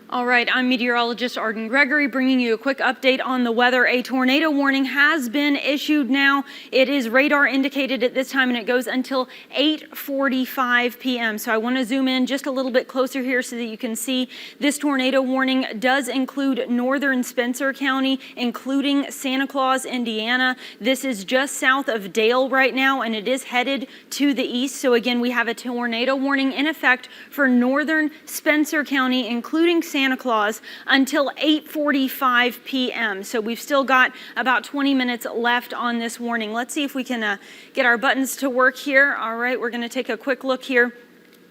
All right, I'm meteorologist Arden Gregory bringing you a quick update on the weather. A tornado warning has been issued now. It is radar indicated at this time and it goes until 8:45 p.m. So I want to zoom in just a little bit closer here so that you can see this tornado warning does include northern Spencer County, including Santa Claus, Indiana. This is just south of Dale right now and it is headed to the east. So again, we have a tornado warning in effect for northern Spencer County, including Santa Claus, until 8:45 p.m. So we've still got about 20 minutes left on this warning. Let's see if we can get our buttons to work here. All right, we're going to take a quick look here.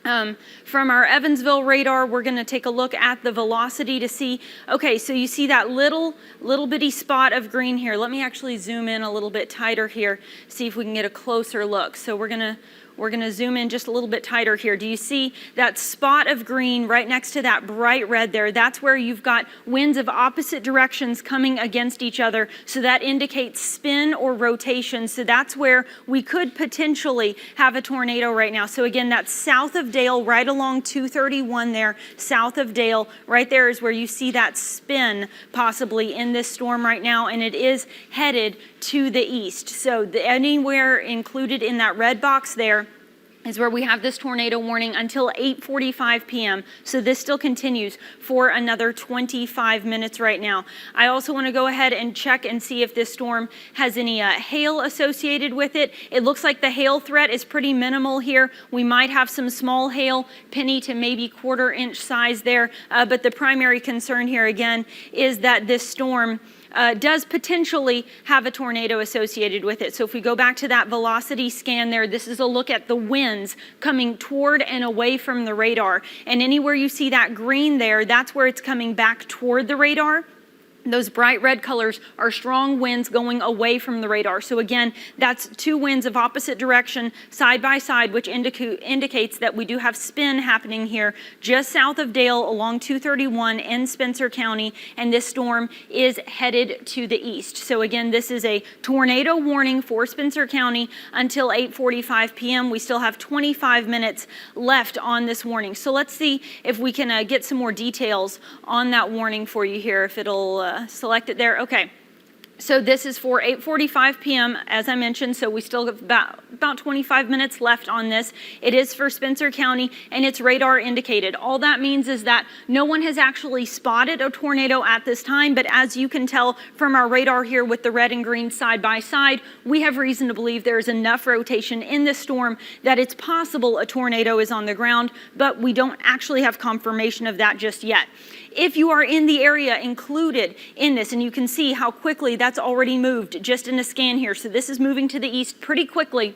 From our Evansville radar, we're going to take a look at the velocity to see, okay, so you see that little bitty spot of green here. Let me actually zoom in a little bit tighter here, see if we can get a closer look. So we're going to zoom in just a little bit tighter here. Do you see that spot of green right next to that bright red there? That's where you've got winds of opposite directions coming against each other. So that indicates spin or rotation. So that's where we could potentially have a tornado right now. So again, that's south of Dale, right along 231 there, south of Dale. Right there is where you see that spin possibly in this storm right now. And it is headed to the east. So anywhere included in that red box there is where we have this tornado warning until 8:45 p.m. So this still continues for another 25 minutes right now. I also want to go ahead and check and see if this storm has any hail associated with it. It looks like the hail threat is pretty minimal here. We might have some small hail, penny to maybe quarter-inch size there, but the primary concern here again is that this storm does potentially have a tornado associated with it. So if we go back to that velocity scan there, this is a look at the winds coming toward and away from the radar. And anywhere you see that green there, that's where it's coming back toward the radar. Those bright red colors are strong winds going away from the radar. So again, that's two winds of opposite direction side by side, which indicates that we do have spin happening here just south of Dale along 231 in Spencer County, and this storm is headed to the east. So again, this is a tornado warning for Spencer County until 8:45 p.m. We still have 25 minutes left on this warning. So let's see if we can get some more details on that warning for you here, if it'll select it there. Okay. So this is for 8:45 p.m. as I mentioned, so we still have about 25 minutes left on this. It is for Spencer County and it's radar indicated. All that means is that no one has actually spotted a tornado at this time, but as you can tell from our radar here with the red and green side by side, we have reason to believe there's enough rotation in this storm that it's possible a tornado is on the ground, but we don't actually have confirmation of that just yet. If you are in the area included in this, and you can see how quickly that's already moved just in a scan here. So this is moving to the east pretty quickly.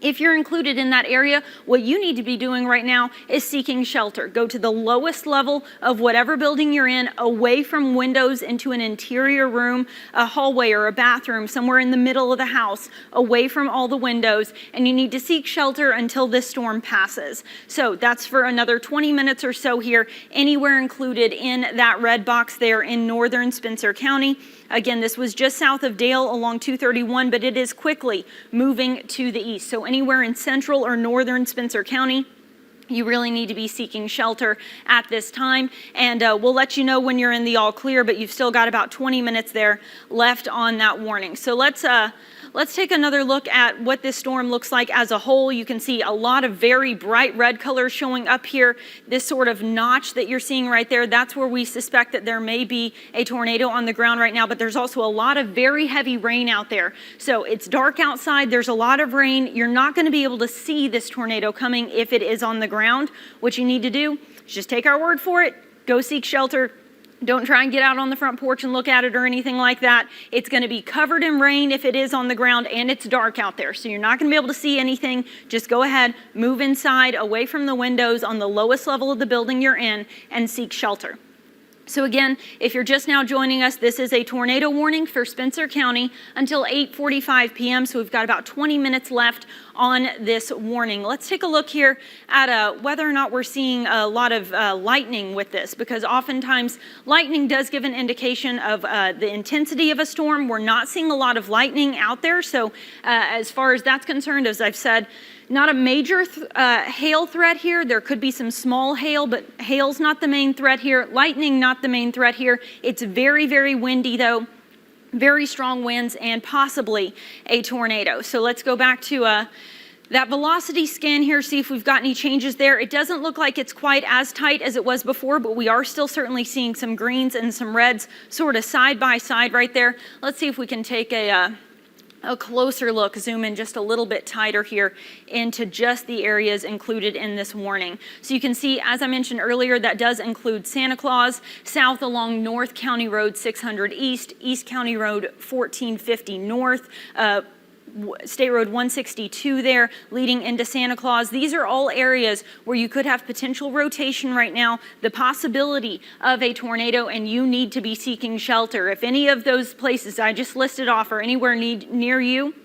If you're included in that area, what you need to be doing right now is seeking shelter. Go to the lowest level of whatever building you're in, away from windows into an interior room, a hallway or a bathroom, somewhere in the middle of the house, away from all the windows, and you need to seek shelter until this storm passes. So that's for another 20 minutes or so here, anywhere included in that red box there in northern Spencer County. Again, this was just south of Dale along 231, but it is quickly moving to the east. So anywhere in central or northern Spencer County, you really need to be seeking shelter at this time. And we'll let you know when you're in the all clear, but you've still got about 20 minutes there left on that warning. So let's take another look at what this storm looks like as a whole. You can see a lot of very bright red colors showing up here. This sort of notch that you're seeing right there, that's where we suspect that there may be a tornado on the ground right now, but there's also a lot of very heavy rain out there. So it's dark outside, there's a lot of rain. You're not going to be able to see this tornado coming if it is on the ground. What you need to do is just take our word for it, go seek shelter. Don't try and get out on the front porch and look at it or anything like that. It's going to be covered in rain if it is on the ground, and it's dark out there. So you're not going to be able to see anything. Just go ahead, move inside, away from the windows on the lowest level of the building you're in, and seek shelter. So again, if you're just now joining us, this is a tornado warning for Spencer County until 8:45 p.m. So we've got about 20 minutes left on this warning. Let's take a look here at whether or not we're seeing a lot of lightning with this, because oftentimes lightning does give an indication of the intensity of a storm. We're not seeing a lot of lightning out there. So as far as that's concerned, as I've said, Not a major hail threat here. There could be some small hail, but hail's not the main threat here. Lightning, not the main threat here. It's very, very windy though. Very strong winds and possibly a tornado. So let's go back to that velocity scan here, see if we've got any changes there. It doesn't look like it's quite as tight as it was before, but we are still certainly seeing some greens and some reds sort of side by side right there. Let's see if we can take a closer look, zoom in just a little bit tighter here into just the areas included in this warning. So you can see, as I mentioned earlier, that does include Santa Claus, south along North County Road 600 East, East County Road 1450 North, State Road 162 there, leading into Santa Claus. These are all areas where you could have potential rotation right now, the possibility of a tornado, and you need to be seeking shelter. If any of those places I just listed off are anywhere near you,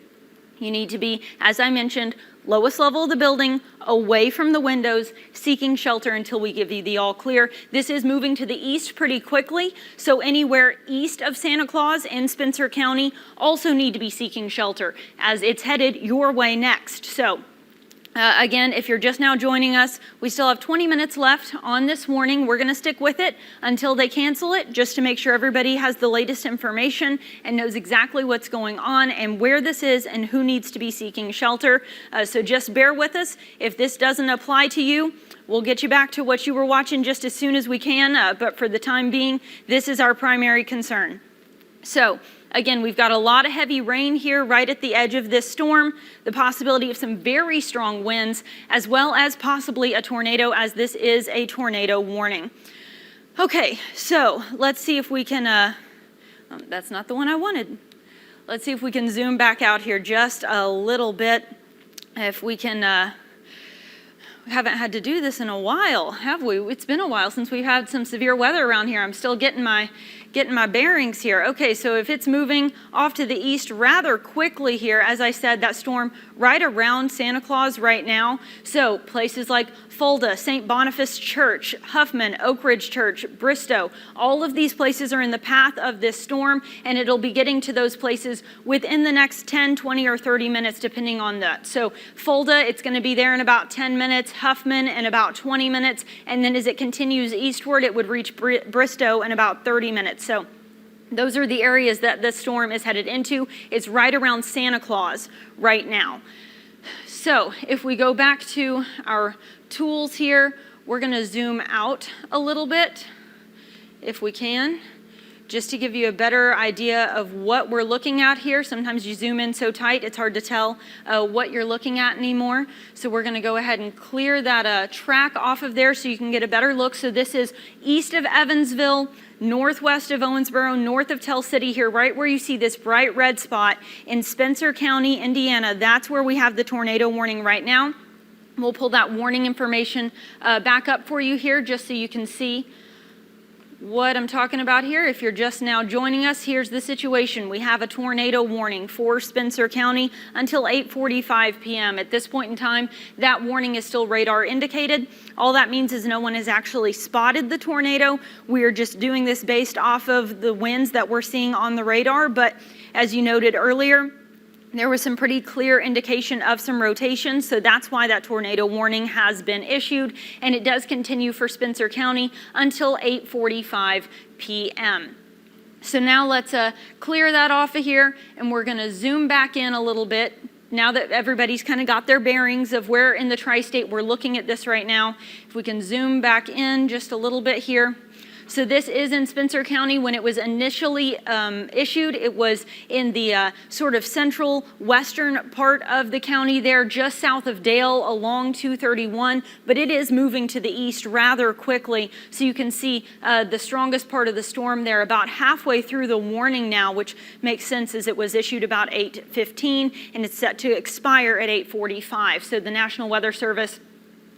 you need to be, as I mentioned, lowest level of the building, away from the windows, seeking shelter until we give you the all clear. This is moving to the east pretty quickly, so anywhere east of Santa Claus in Spencer County also need to be seeking shelter as it's headed your way next. So again, if you're just now joining us, we still have 20 minutes left on this warning. We're going to stick with it until they cancel it, just to make sure everybody has the latest information and knows exactly what's going on and where this is and who needs to be seeking shelter. So just bear with us. If this doesn't apply to you, we'll get you back to what you were watching just as soon as we can. But for the time being, this is our primary concern. So again, we've got a lot of heavy rain here right at the edge of this storm, the possibility of some very strong winds, as well as possibly a tornado, as this is a tornado warning. Okay, so let's see if we can, that's not the one I wanted. Let's see if we can zoom back out here just a little bit. If we can, we haven't had to do this in a while, have we? It's been a while since we've had some severe weather around here. I'm still getting my bearings here. Okay, so if it's moving off to the east rather quickly here, as I said, that storm right around Santa Claus right now. So places like Fulda, St. Boniface Church, Huffman, Oak Ridge Church, Bristow, all of these places are in the path of this storm, and it'll be getting to those places within the next 10, 20, or 30 minutes, depending on that. So Fulda, it's going to be there in about 10 minutes, Huffman in about 20 minutes, and then as it continues eastward, it would reach Bristow in about 30 minutes. So those are the areas that this storm is headed into. It's right around Santa Claus right now. So if we go back to our tools here, we're going to zoom out a little bit if we can, just to give you a better idea of what we're looking at here. Sometimes you zoom in so tight it's hard to tell what you're looking at anymore. So we're going to go ahead and clear that track off of there so you can get a better look. So this is east of Evansville, northwest of Owensboro, north of Tell City here, right where you see this bright red spot in Spencer County, Indiana. That's where we have the tornado warning right now. We'll pull that warning information back up for you here just so you can see what I'm talking about here. If you're just now joining us, here's the situation. We have a tornado warning for Spencer County until 8:45 p.m. At this point in time, that warning is still radar indicated. All that means is no one has actually spotted the tornado. We're just doing this based off of the winds that we're seeing on the radar. But as you noted earlier, there was some pretty clear indication of some rotation, so that's why that tornado warning has been issued, and it does continue for Spencer County until 8:45 p.m. So now let's clear that off of here, and we're going to zoom back in a little bit. Now that everybody's kind of got their bearings of where in the tri-state we're looking at this right now, if we can zoom back in just a little bit here. So this is in Spencer County. When it was initially issued, it was in the sort of central western part of the county there, just south of Dale along 231, but it is moving to the east rather quickly. So you can see the strongest part of the storm there about halfway through the warning now, which makes sense as it was issued about 8:15 and it's set to expire at 8:45. So the National Weather Service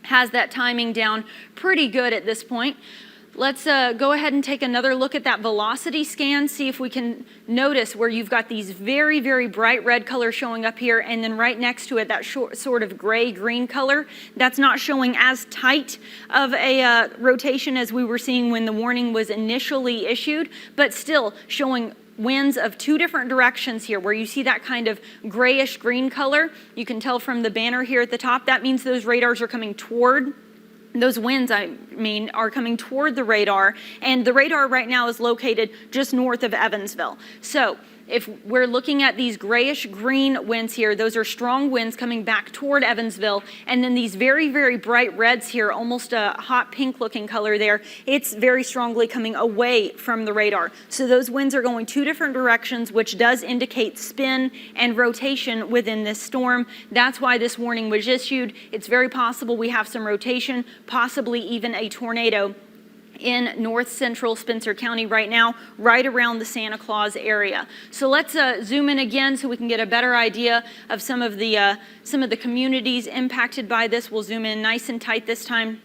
has that timing down pretty good at this point. Let's go ahead and take another look at that velocity scan, see if we can notice where you've got these very, very bright red colors showing up here, and then right next to it, that sort of gray-green color. That's not showing as tight of a rotation as we were seeing when the warning was initially issued, but still showing winds of two different directions here where you see that kind of grayish green color. You can tell from the banner here at the top, that means those radars are coming toward, those winds, are coming toward the radar, and the radar right now is located just north of Evansville. So if we're looking at these grayish green winds here, those are strong winds coming back toward Evansville. And then these very, very bright reds here, almost a hot pink looking color there, it's very strongly coming away from the radar. So those winds are going two different directions, which does indicate spin and rotation within this storm. That's why this warning was issued. It's very possible we have some rotation, possibly even a tornado in north central Spencer County right now, right around the Santa Claus area. So let's zoom in again so we can get a better idea of some of the communities impacted by this. We'll zoom in nice and tight this time.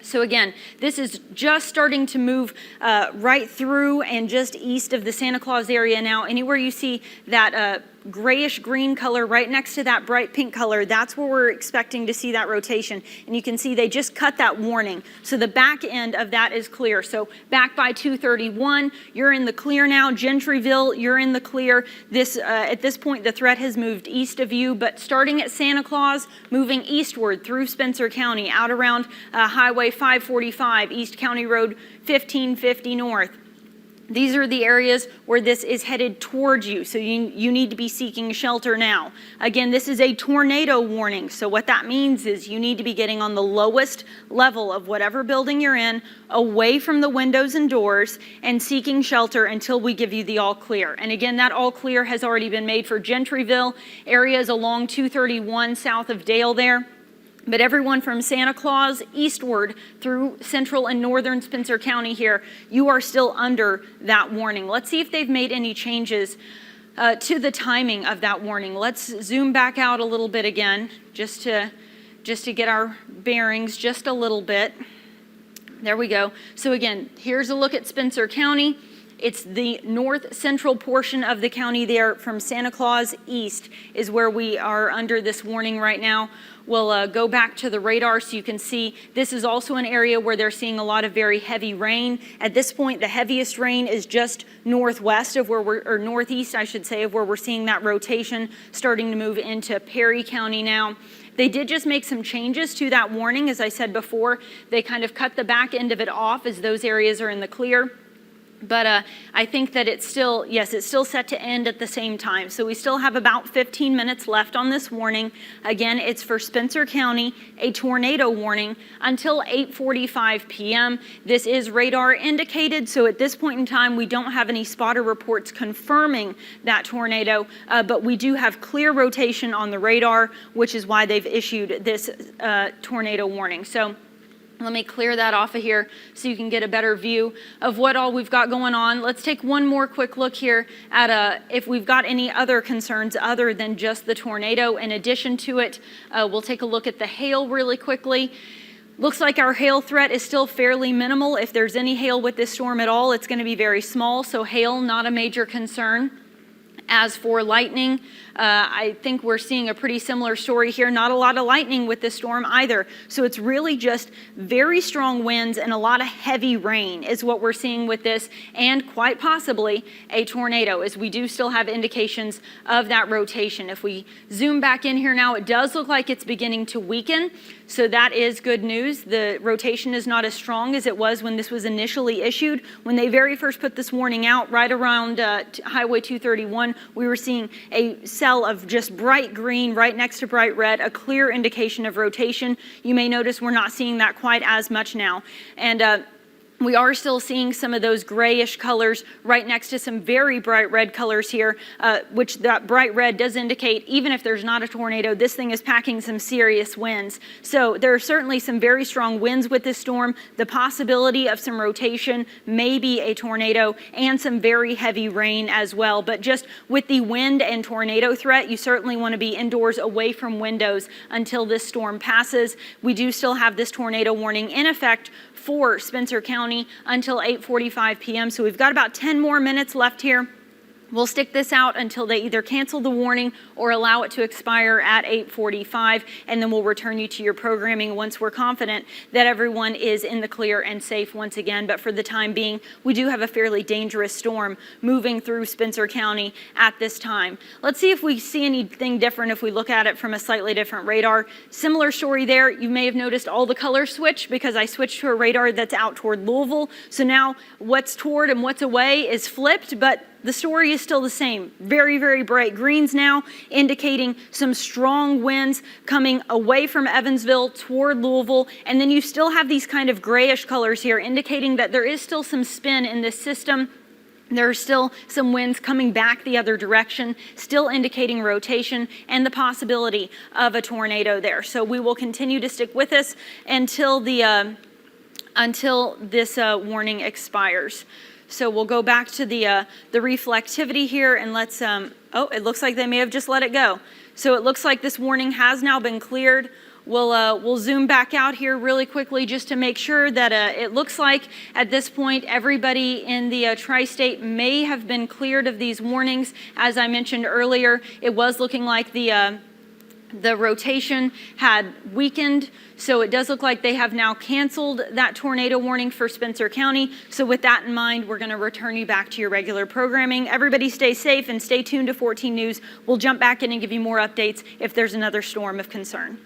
So again, this is just starting to move right through and just east of the Santa Claus area now. Anywhere you see that grayish green color right next to that bright pink color, that's where we're expecting to see that rotation. And you can see they just cut that warning. So the back end of that is clear. So back by 231, you're in the clear now. Gentryville, you're in the clear. This at this point, the threat has moved east of you, but starting at Santa Claus, moving eastward through Spencer County, out around Highway 545, East County Road 1550 North. These are the areas where this is headed towards you, so you need to be seeking shelter now. Again, this is a tornado warning, so what that means is you need to be getting on the lowest level of whatever building you're in, away from the windows and doors, and seeking shelter until we give you the all clear. And again, that all clear has already been made for Gentryville, areas along 231 south of Dale there. But everyone from Santa Claus eastward through central and northern Spencer County here, you are still under that warning. Let's see if they've made any changes to the timing of that warning. Let's zoom back out a little bit again, just to get our bearings just a little bit. There we go. So again, here's a look at Spencer County. It's the north central portion of the county there from Santa Claus east is where we are under this warning right now. We'll go back to the radar so you can see this is also an area where they're seeing a lot of very heavy rain. At this point, the heaviest rain is just northwest of where or northeast, I should say, of where we're seeing that rotation starting to move into Perry County now. They did just make some changes to that warning. As I said before, they kind of cut the back end of it off as those areas are in the clear. But I think that it's still, yes, it's still set to end at the same time. So we still have about 15 minutes left on this warning. Again, it's for Spencer County, a tornado warning until 8:45 p.m. This is radar indicated. So at this point in time, we don't have any spotter reports confirming that tornado, but we do have clear rotation on the radar, which is why they've issued this tornado warning. So let me clear that off of here so you can get a better view of what all we've got going on. Let's take one more quick look here at if we've got any other concerns other than just the tornado. In addition to it, we'll take a look at the hail really quickly. Looks like our hail threat is still fairly minimal. If there's any hail with this storm at all, it's going to be very small, so hail not a major concern. As for lightning, I think we're seeing a pretty similar story here. Not a lot of lightning with this storm either. So it's really just very strong winds and a lot of heavy rain is what we're seeing with this, and quite possibly a tornado, as we do still have indications of that rotation. If we zoom back in here now, it does look like it's beginning to weaken. So that is good news. The rotation is not as strong as it was when this was initially issued. When they very first put this warning out right around Highway 231, we were seeing a cell of just bright green right next to bright red, a clear indication of rotation. You may notice we're not seeing that quite as much now. And we are still seeing some of those grayish colors right next to some very bright red colors here, which that bright red does indicate even if there's not a tornado, this thing is packing some serious winds. So there are certainly some very strong winds with this storm, the possibility of some rotation, maybe a tornado, and some very heavy rain as well. But just with the wind and tornado threat, you certainly want to be indoors away from windows until this storm passes. We do still have this tornado warning in effect for Spencer County until 8:45 p.m. So we've got about 10 more minutes left here. We'll stick this out until they either cancel the warning or allow it to expire at 8:45, and then we'll return you to your programming once we're confident that everyone is in the clear and safe once again. But for the time being, we do have a fairly dangerous storm moving through Spencer County at this time. Let's see if we see anything different if we look at it from a slightly different radar. Similar story there. You may have noticed all the colors switch because I switched to a radar that's out toward Louisville. So now what's toward and what's away is flipped, but the story is still the same. Very, very bright greens now, indicating some strong winds coming away from Evansville toward Louisville. And then you still have these kind of grayish colors here, indicating that there is still some spin in this system. There are still some winds coming back the other direction, still indicating rotation and the possibility of a tornado there. So we will continue to stick with this until this warning expires. So we'll go back to the reflectivity here, and let's, oh, it looks like they may have just let it go. So it looks like this warning has now been cleared. We'll zoom back out here really quickly just to make sure that it looks like at this point everybody in the tri-state may have been cleared of these warnings. As I mentioned earlier, it was looking like the rotation had weakened, so it does look like they have now canceled that tornado warning for Spencer County. So with that in mind, we're going to return you back to your regular programming. Everybody stay safe and stay tuned to 14 News. We'll jump back in and give you more updates if there's another storm of concern.